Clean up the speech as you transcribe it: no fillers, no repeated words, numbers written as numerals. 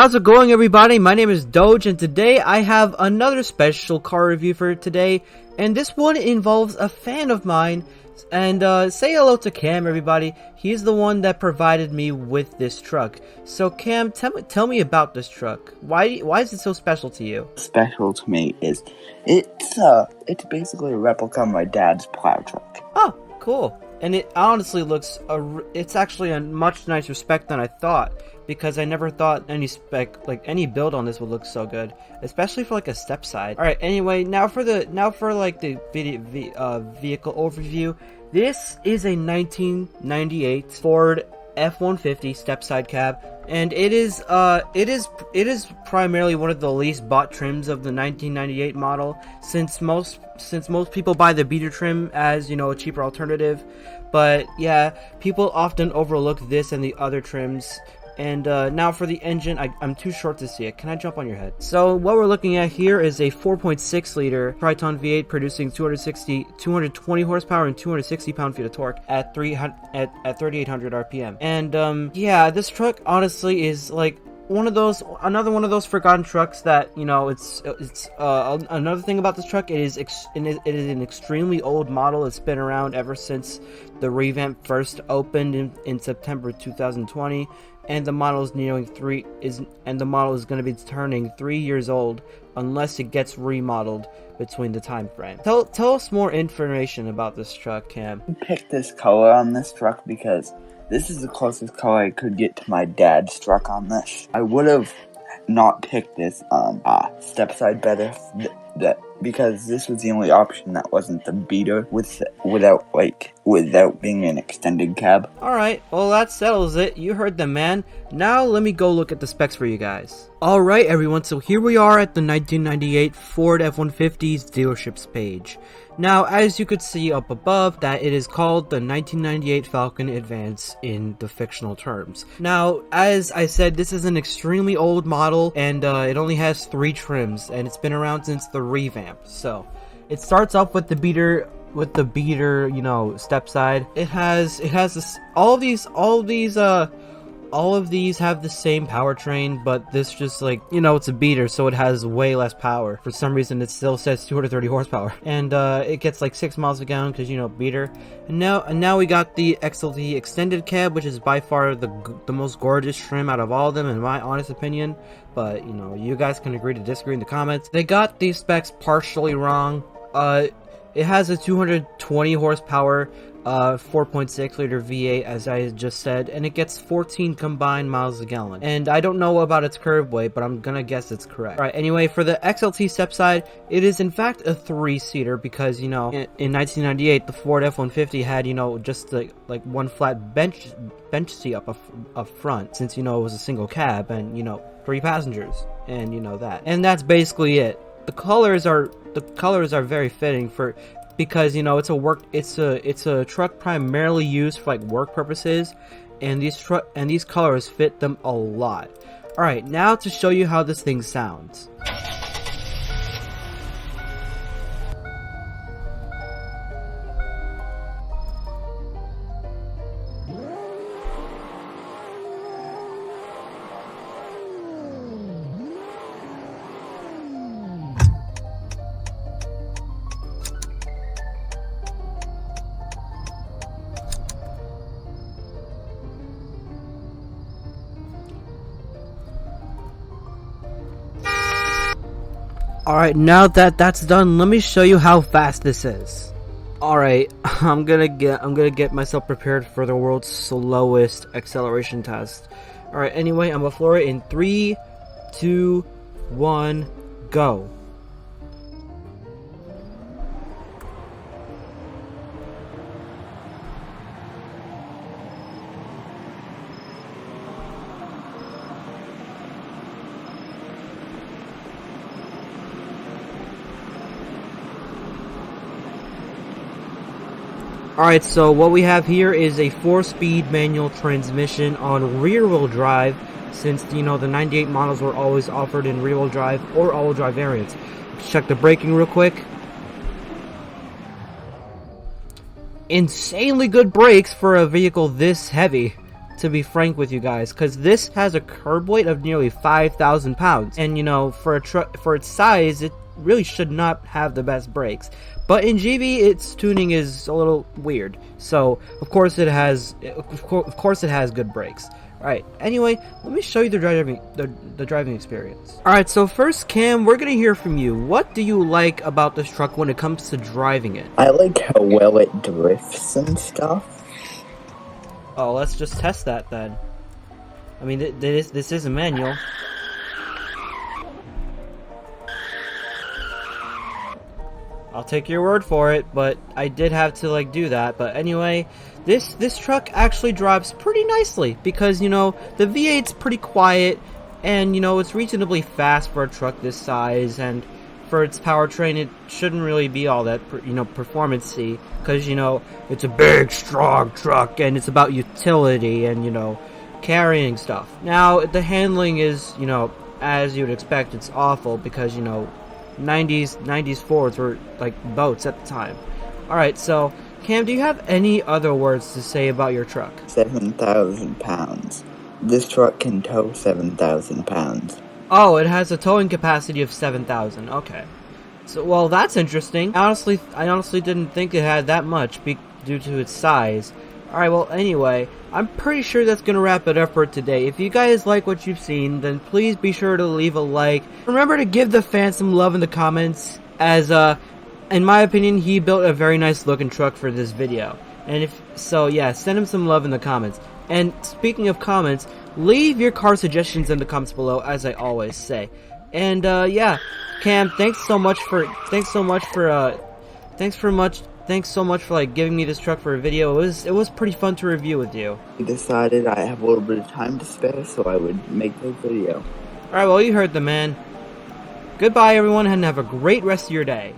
How's it going, everybody? My name is Doge, and today I have another special car review for today, and this one involves a fan of mine. And say hello to Cam, everybody. He's the one that provided me with this truck. So Cam, tell me about this truck. Why is it so special to you? Special to me is it's basically a replica of my dad's plow truck. Oh, cool. And it honestly looks it's actually a much nicer spec than I thought, because I never thought any spec, like any build on this, would look so good, especially for like a step side. All right, anyway, now for the vehicle overview. This is a 1998 Ford F-150 step side cab, and it is primarily one of the least bought trims of the 1998 model, since most people buy the beater trim as, you know, a cheaper alternative. But yeah, people often overlook this and the other trims. And now for the engine, I'm too short to see it. Can I jump on your head? So what we're looking at here is a 4.6 liter Triton V8 producing 220 horsepower and 260 pound-feet of torque at 3,800 RPM. And yeah, this truck honestly is like another one of those forgotten trucks that, you know, it's another thing about this truck. It is an extremely old model. It's been around ever since the revamp first opened in September 2020. And the model is going to be turning 3 years old unless it gets remodeled between the time frame. Tell us more information about this truck, Cam. I picked this color on this truck because this is the closest color I could get to my dad's truck on this. I would have not picked this step side better because this was the only option that wasn't the beater without being an extended cab. Alright, well that settles it. You heard the man. Now let me go look at the specs for you guys. Alright everyone, so here we are at the 1998 Ford F-150's dealerships page. Now, as you could see up above, that it is called the 1998 Falcon Advance in the fictional terms. Now, as I said, this is an extremely old model, and it only has 3 trims, and it's been around since the revamp. So, it starts off with the beater, you know, step side. It has this, all of these have the same powertrain, but this just, like, you know, it's a beater, so it has way less power. For some reason, it still says 230 horsepower. And it gets like 6 miles a gallon because, you know, beater. And now we got the XLT extended cab, which is by far the most gorgeous trim out of all of them, in my honest opinion. But, you know, you guys can agree to disagree in the comments. They got these specs partially wrong. It has a 220 horsepower 4.6 liter V8, as I just said, and it gets 14 combined miles a gallon. And I don't know about its curb weight, but I'm gonna guess it's correct. Alright, anyway, for the XLT step side, it is in fact a 3-seater because, you know, in 1998, the Ford F-150 had, you know, just like one flat bench seat up front, since, you know, it was a single cab and, you know, 3 passengers, and, you know, that. And that's basically it. The colors are very fitting because, you know, it's a truck primarily used for like work purposes, and these colors fit them a lot. All right, now to show you how this thing sounds. Alright, now that that's done, let me show you how fast this is. Alright, I'm gonna get myself prepared for the world's slowest acceleration test. Alright, anyway, I'm gonna floor it in 3, 2, 1, go. Alright, so what we have here is a 4-speed manual transmission on rear-wheel drive, since, you know, the 98 models were always offered in rear-wheel drive or all-wheel drive variants. Let's check the braking real quick. Insanely good brakes for a vehicle this heavy. to be frank with you guys, because this has a curb weight of nearly 5,000 pounds, and you know, for a truck, for its size, it really should not have the best brakes. But in GV, its tuning is a little weird, so of course it has good brakes. Alright, anyway, let me show you the driving experience. Alright, so first, Cam, we're gonna hear from you. What do you like about this truck when it comes to driving it? I like how well it drifts and stuff. Oh, let's just test that then. I mean, this is a manual. I'll take your word for it, but I did have to like do that. But anyway, this truck actually drives pretty nicely because, you know, the V8's pretty quiet, and you know, it's reasonably fast for a truck this size, and for its powertrain it shouldn't really be all that performance-y, because you know, it's a big strong truck and it's about utility and, you know, carrying stuff. Now the handling is, you know, as you'd expect, it's awful because, you know, 90s Fords were like boats at the time. Alright, so Cam, do you have any other words to say about your truck? 7,000 pounds. This truck can tow 7,000 pounds. Oh, it has a towing capacity of 7,000. Okay. So, well, that's interesting. I honestly didn't think it had that much due to its size. Alright, well, anyway, I'm pretty sure that's gonna wrap it up for today. If you guys like what you've seen, then please be sure to leave a like. Remember to give the fan some love in the comments, as, in my opinion, he built a very nice looking truck for this video. And if so, yeah, send him some love in the comments. And speaking of comments, leave your car suggestions in the comments below, as I always say. And, yeah, Cam, thanks so much for like giving me this truck for a video. It was pretty fun to review with you. I decided I have a little bit of time to spare, so I would make this video. Alright, well, you heard the man. Goodbye, everyone, and have a great rest of your day.